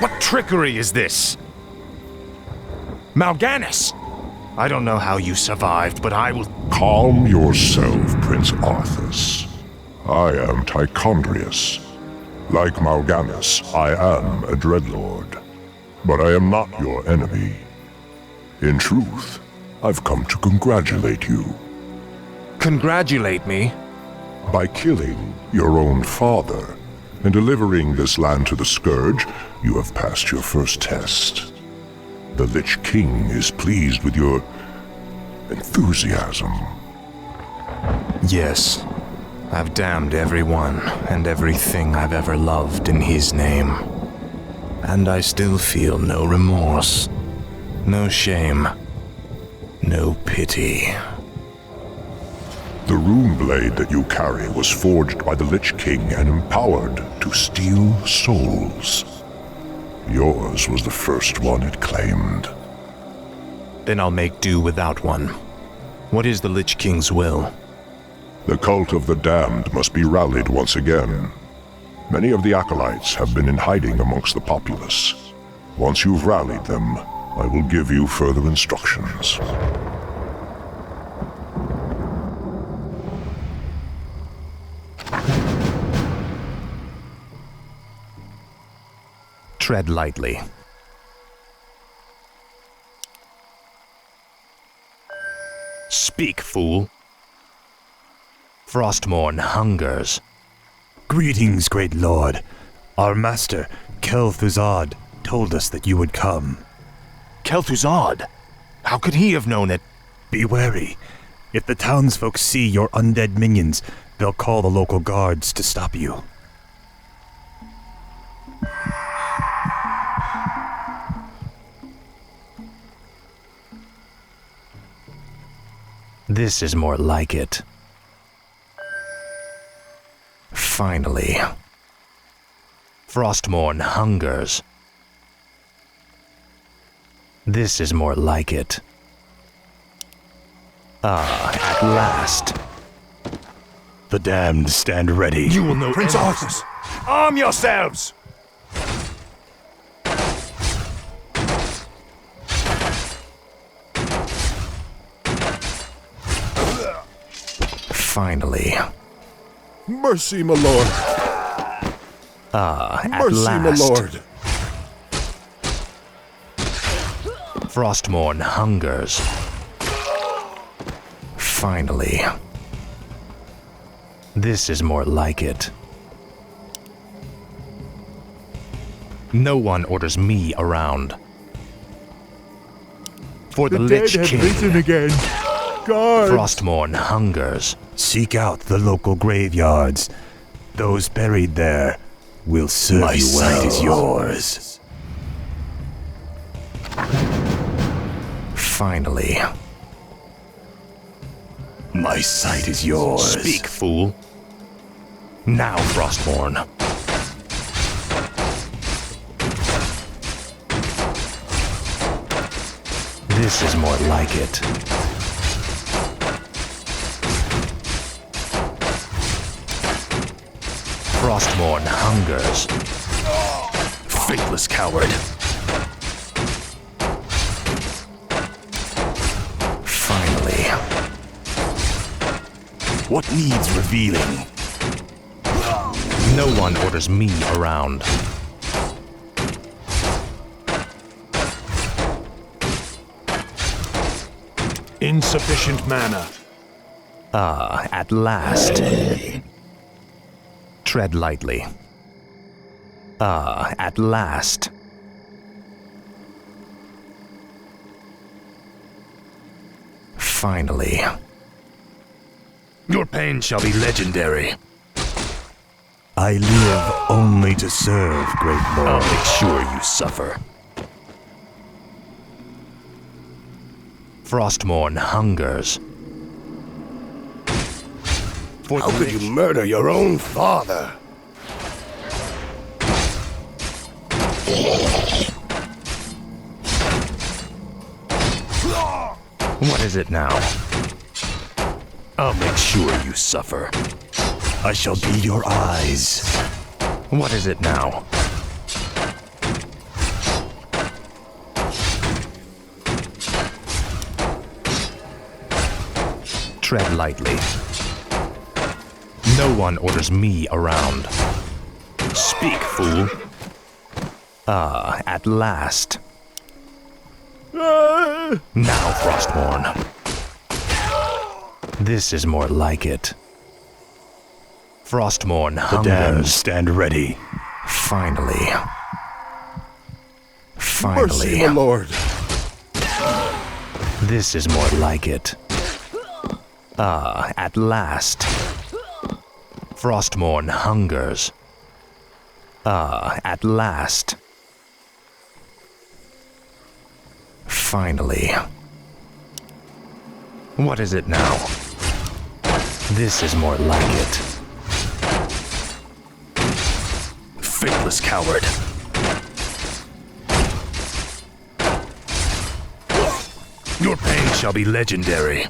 What trickery is this? Mal'Ganis! I don't know how you survived, but I will... Calm yourself, Prince Arthas. I am Tichondrius. Like Mal'Ganis, I am a Dreadlord. But I am not your enemy. In truth, I've come to congratulate you. Congratulate me? By killing your own father and delivering this land to the Scourge, you have passed your first test. The Lich King is pleased with your enthusiasm. Yes. I've damned everyone and everything I've ever loved in his name. And I still feel no remorse, no shame, no pity. The rune blade that you carry was forged by the Lich King and empowered to steal souls. Yours was the first one it claimed. Then I'll make do without one. What is the Lich King's will? The cult of the damned must be rallied once again. Many of the acolytes have been in hiding amongst the populace. Once you've rallied them, I will give you further instructions. Tread lightly. Speak, fool. Frostmourne hungers. Greetings, great lord. Our master, Kel'Thuzad, told us that you would come. Kel'Thuzad? How could he have known it? Be wary. If the townsfolk see your undead minions, they'll call the local guards to stop you. This is more like it. Finally. Frostmourne hungers. This is more like it. Ah, at last. The damned stand ready. You will know Prince Arthas, arm yourselves! Finally. Mercy, my lord. Ah, at Mercy, last. my lord. Frostmourne hungers. Finally. This is more like it. No one orders me around. For the Lich dead King. have risen again. Guards! Frostmourne hungers. Seek out the local graveyards. Those buried there will serve My you well. sight is yours. Finally. My sight is yours. Speak, fool. Now, Frostmourne. This is more like it. Frostmourne hungers. Faithless coward. Finally. What needs revealing? No one orders me around. Insufficient mana. Ah, at last. Tread lightly. Ah, at last. Finally. Your pain shall be legendary. I live only to serve, great lord. I'll make sure you suffer. Frostmourne hungers. For How could you murder your own father? What is it now? I'll make sure you suffer. I shall be your eyes. What is it now? Tread lightly. No one orders me around. Speak, fool. Ah, at last. Ah! Now, Frostmourne. This is more like it. Frostmourne The damned hungers. stand ready. Finally. Mercy, my lord. This is more like it. Ah, at last. Frostmourne hungers. Ah, at last. Finally. What is it now? This is more like it. Faithless coward. Your pain shall be legendary.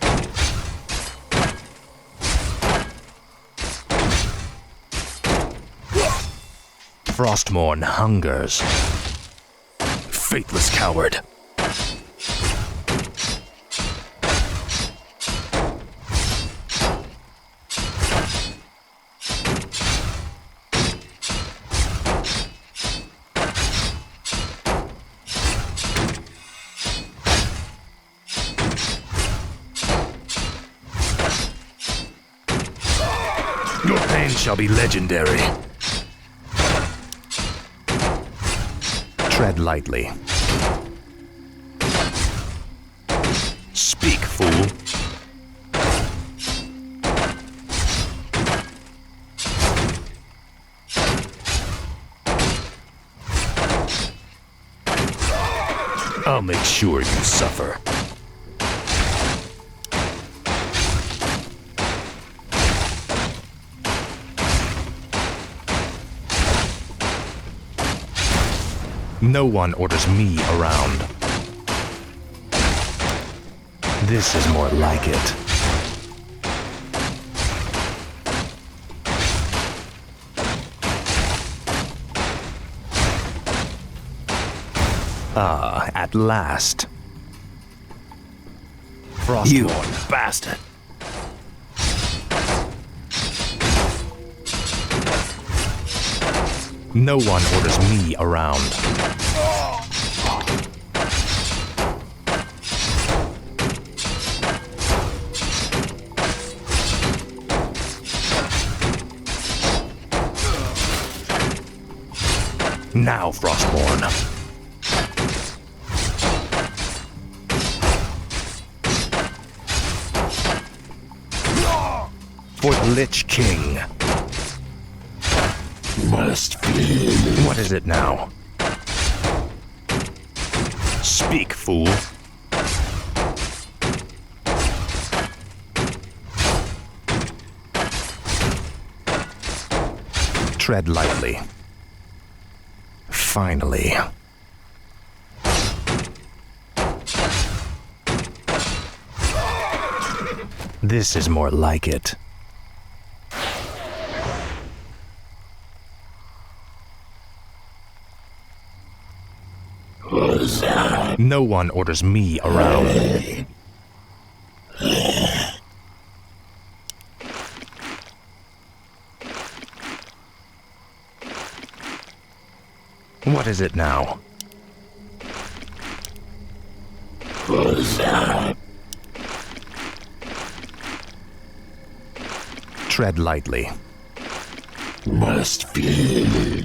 Frostmourne hungers. Faithless coward. Your pain shall be legendary. Tread lightly. Speak, fool. I'll make sure you suffer. No one orders me around. This is more like it. Ah, at last. You Frostmourne. bastard. No one orders me around. Now, Frostmourne. For the Lich King. Must be. What is it now? Speak, fool. Tread lightly. Finally. This is more like it. No one orders me around. What is it now? Tread lightly. Must be.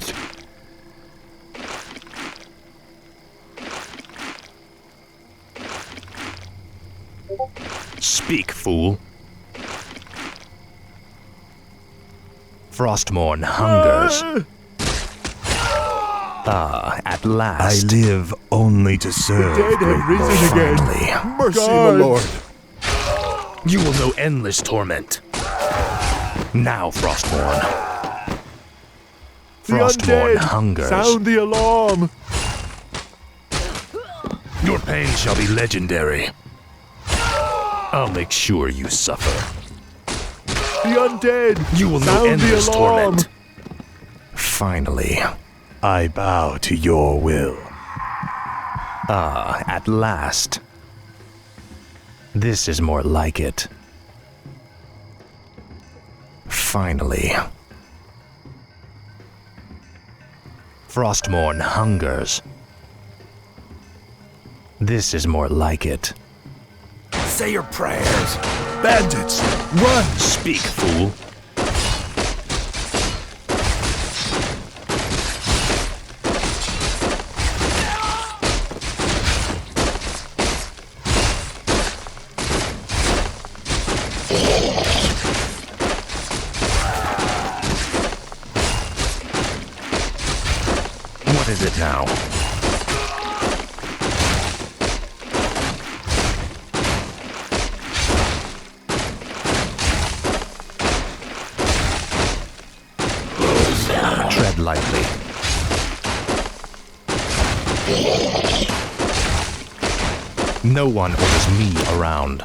Speak, fool. Frostmourne hungers. Ah, at I last. live only to serve. Dead have risen again. Finally. Mercy, my lord. You will know endless torment. Now, Frostmourne. The Frostmourne undead. hungers. Sound the alarm. Your pain shall be legendary. I'll make sure you suffer. The undead. You will know Sound the endless alarm. torment. Finally. I bow to your will. Ah, at last. This is more like it. Finally. Frostmourne hungers. This is more like it. Say your prayers. Bandits, run! Speak, fool. What is it now? Tread lightly. No one orders me around.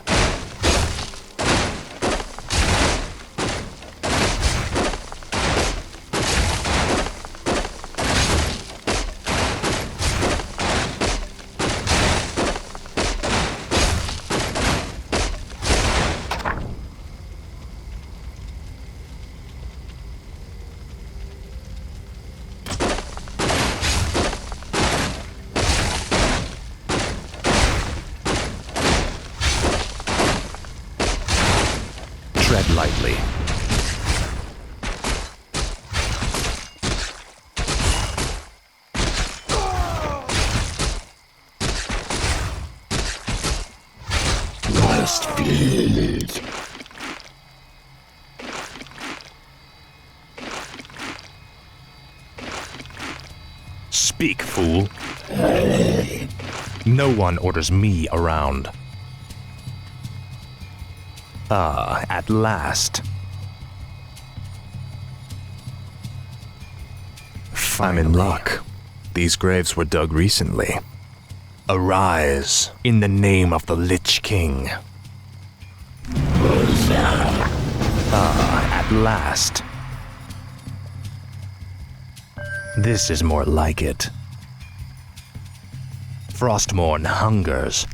Tread lightly. Last field. Speak, fool. No one orders me around. Ah, at last. I'm in luck. These graves were dug recently. Arise in the name of the Lich King. Ah, at last. This is more like it. Frostmourne hungers.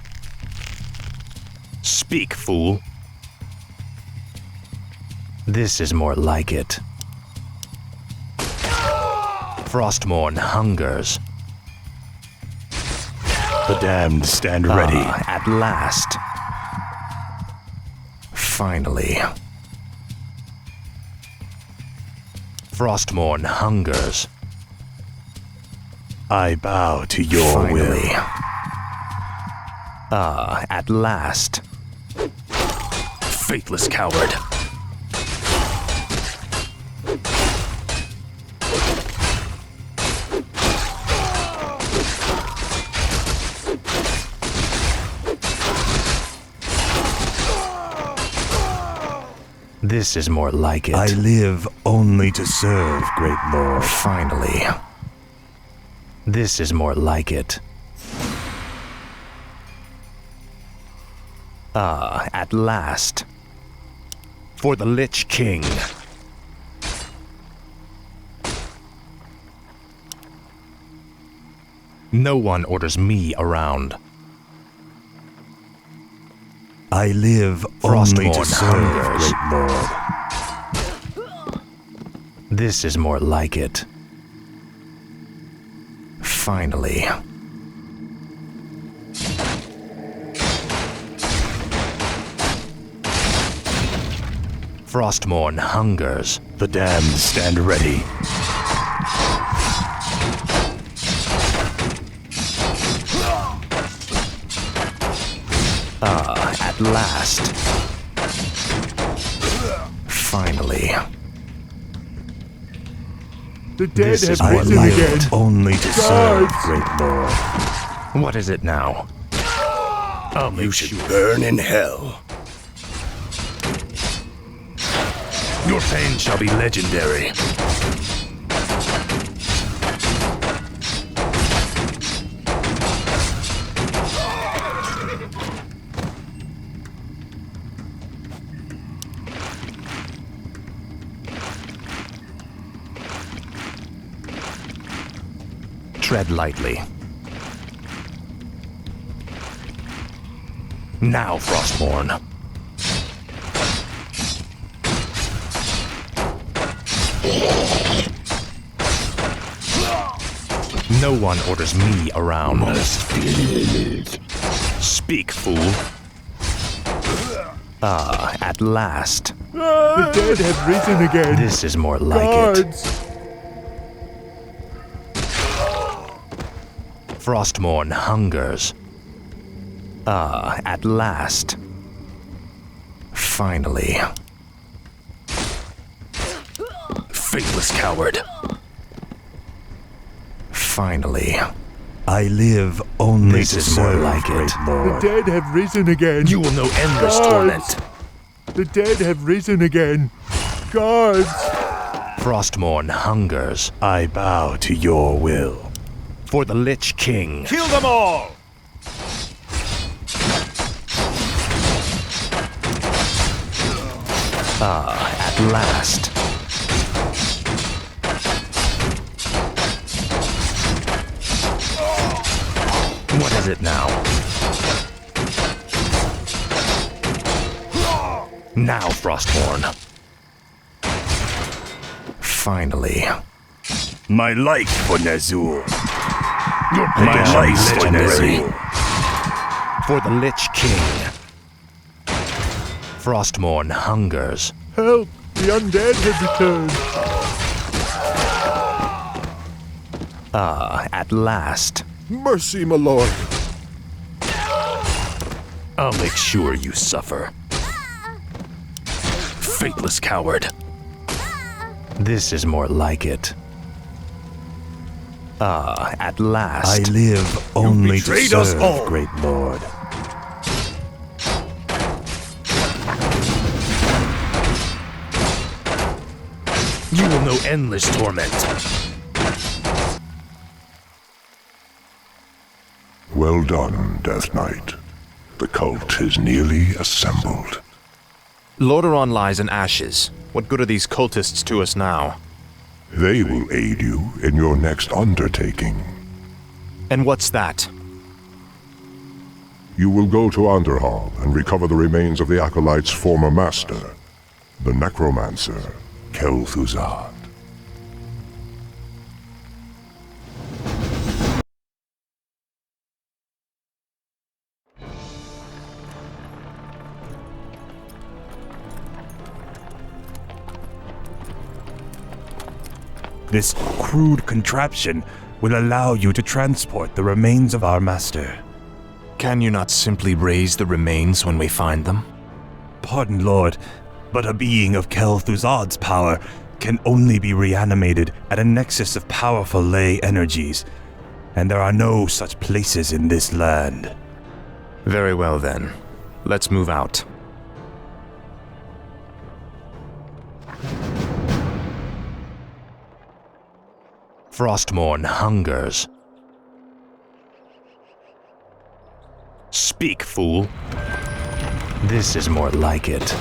Speak, fool. This is more like it. Frostmourne hungers. The damned stand ready. Ah, at last. Finally. Frostmourne hungers. I bow to your Finally. will. Ah, at last. Faithless coward. This is more like it. I live only to serve, great lord. Finally. This is more like it. Ah, at last. For the Lich King. No one orders me around. I live only to Frostmourne serve, hungers. great lord. This is more like it. Finally. Frostmourne hungers. The damned stand ready. Ah, at last. Finally. The dead This have is I what risen live again. only to serve, Guards! great lord. What is it now? You should burn in hell. Your pain shall be legendary. Tread lightly. Now, Frostmourne. No one orders me around. Speak, fool. Ah, at last. The dead have risen again. This is more like it. Guards! Frostmourne hungers. Ah, at last. Finally. Faithless coward. Finally. I live only This to is more serve, like great it. The Lord. dead have risen again. You will know endless Guards! torment. The dead have risen again. Guards! Frostmourne hungers. I bow to your will. For the Lich King. Kill them all! At last. What is it now? Now, Frostmourne. Finally. My life for Nazul. My Down, life for legendary. Nazul. For the Lich King. Frostmourne hungers. Help! The undead have returned. At last. Mercy, my lord. I'll make sure you suffer. Faithless coward. This is more like it. At last. I live only to betrayed us serve, all. great Lord. You will know endless torment. Well done, Death Knight. The cult is nearly assembled. Lordaeron lies in ashes. What good are these cultists to us now? They will aid you in your next undertaking. And what's that? You will go to Underhall and recover the remains of the Acolyte's former master, the necromancer, Kel'Thuzad. This crude contraption will allow you to transport the remains of our master. Can you not simply raise the remains when we find them? Pardon, Lord, but a being of Kel'Thuzad's power can only be reanimated at a nexus of powerful ley energies, and there are no such places in this land. Very well then. Let's move out. Frostmourne hungers. Speak, fool. This is more like it.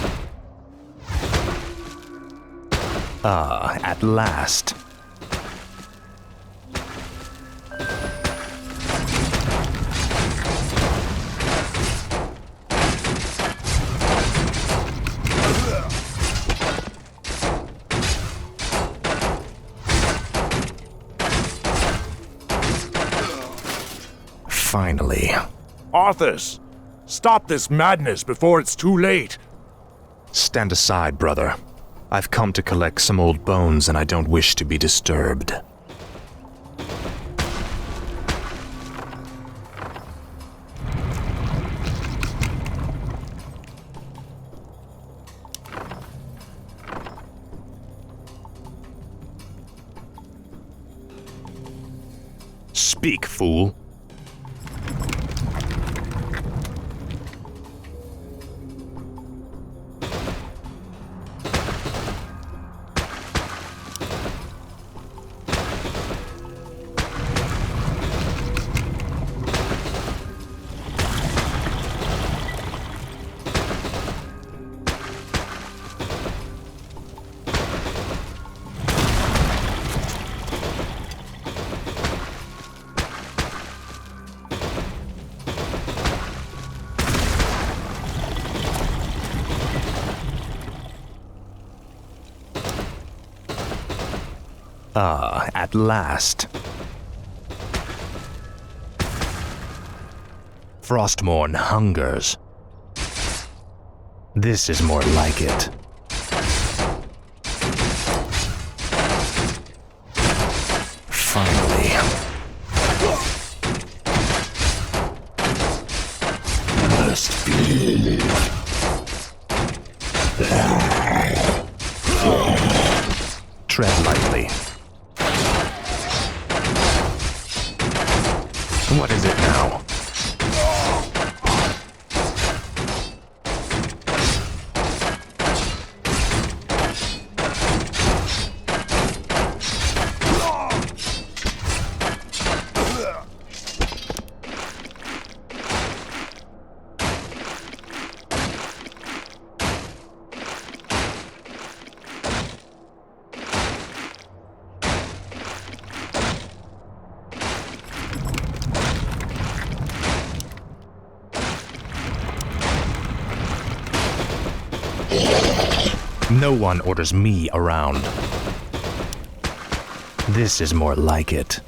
At last. Finally. Arthas, stop this madness before it's too late. Stand aside, brother. I've come to collect some old bones and I don't wish to be disturbed. Speak, fool. Ah, at last. Frostmourne hungers. This is more like it. Finally. Must be. Tread lightly. What is it now? No one orders me around. This is more like it.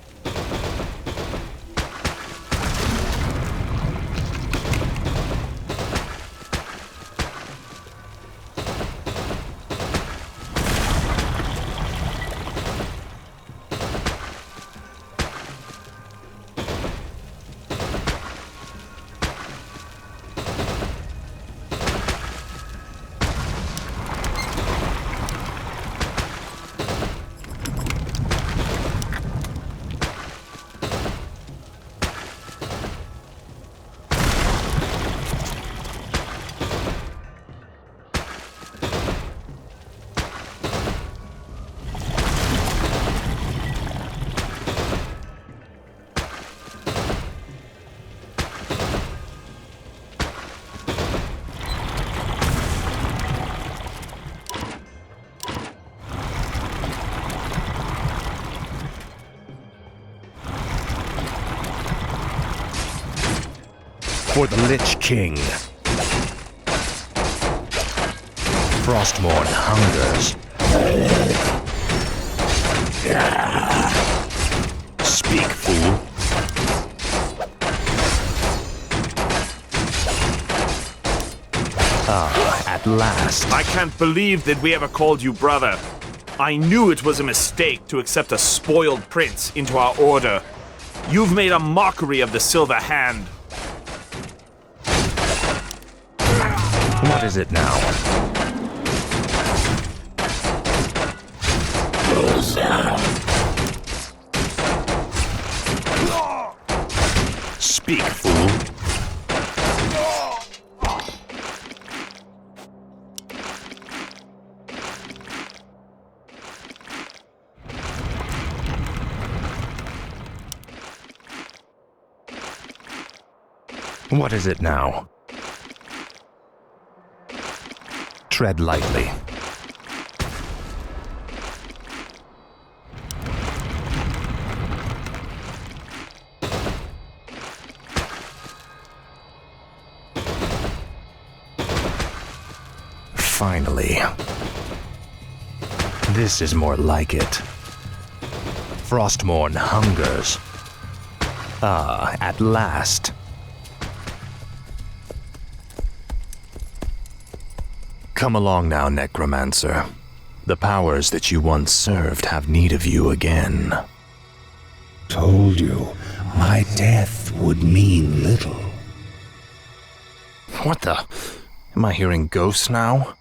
For the Lich King. Frostmourne hungers. Speak, fool. Ah, at last. I can't believe that we ever called you brother. I knew it was a mistake to accept a spoiled prince into our order. You've made a mockery of the Silver Hand. What is it now? Speak, fool. What is it now? Tread lightly. Finally. This is more like it. Frostmourne hungers. Ah, at last. Come along now, Necromancer. The powers that you once served have need of you again. Told you, my death would mean little. What the? Am I hearing ghosts now?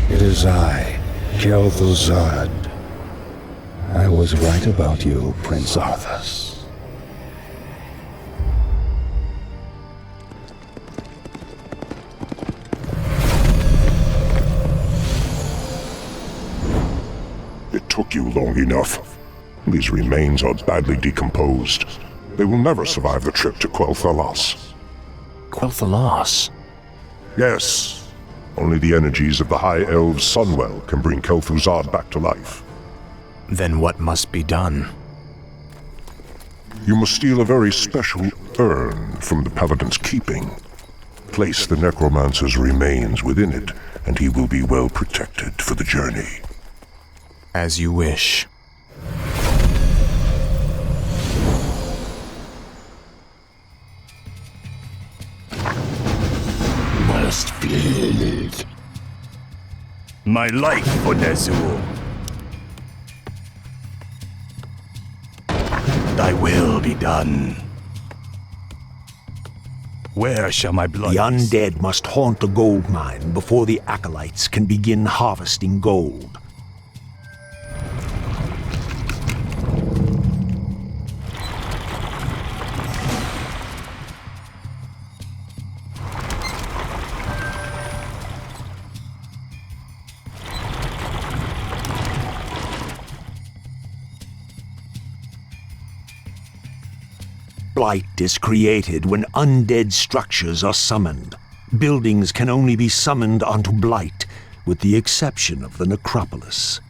It is I, Kel'Thuzad. I was right about you, Prince Arthas. It took you long enough. These remains are badly decomposed. They will never survive the trip to Quel'Thalas. Quel'Thalas? Yes. Only the energies of the High Elves' Sunwell can bring Kel'Thuzad back to life. Then what must be done? You must steal a very special urn from the Paladin's keeping. Place the Necromancer's remains within it, and he will be well protected for the journey. As you wish. My life for Ner'zhul. Thy will be done. Where shall my blood The be undead must haunt the gold mine before the acolytes can begin harvesting gold. Blight is created when undead structures are summoned. Buildings can only be summoned onto Blight, with the exception of the necropolis.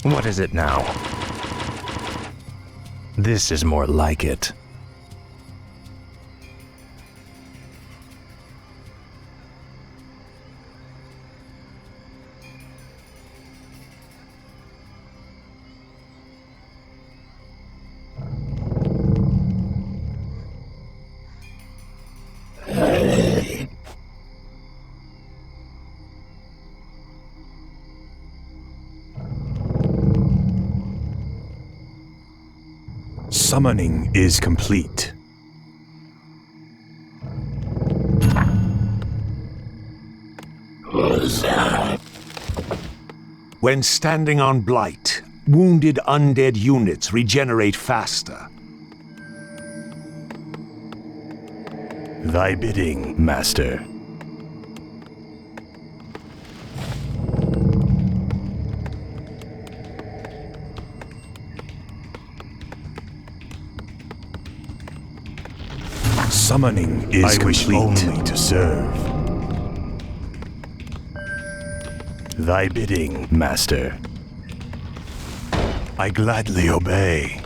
What is it now? This is more like it. Summoning is complete. When standing on Blight, wounded undead units regenerate faster. Thy bidding, Master. Summoning is complete. I wish only to serve. Thy bidding, Master. I gladly obey.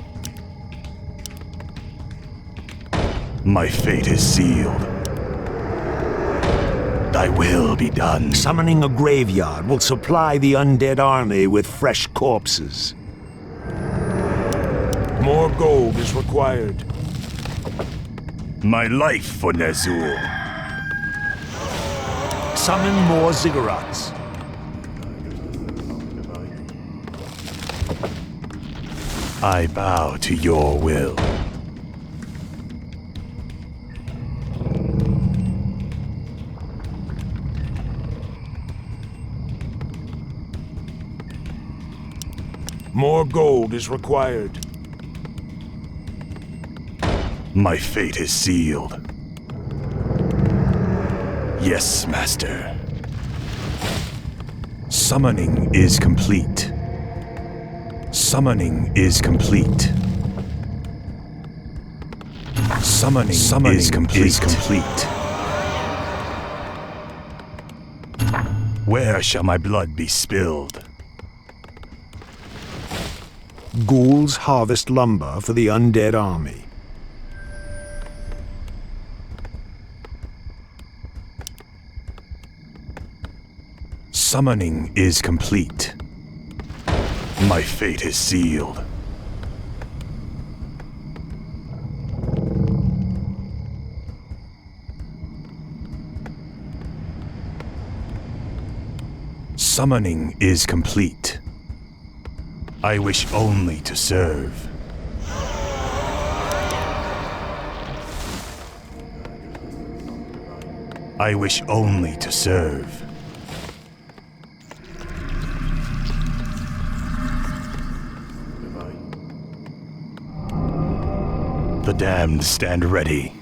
My fate is sealed. Thy will be done. Summoning a graveyard will supply the undead army with fresh corpses. More gold is required. My life for Ner'zhul. Summon more ziggurats. I bow to your will. More gold is required. My fate is sealed. Yes, Master. Summoning is complete. Summoning is complete. Summoning is complete. Where shall my blood be spilled? Ghouls harvest lumber for the undead army. Summoning is complete. My fate is sealed. Summoning is complete. I wish only to serve. I wish only to serve. The damned stand ready.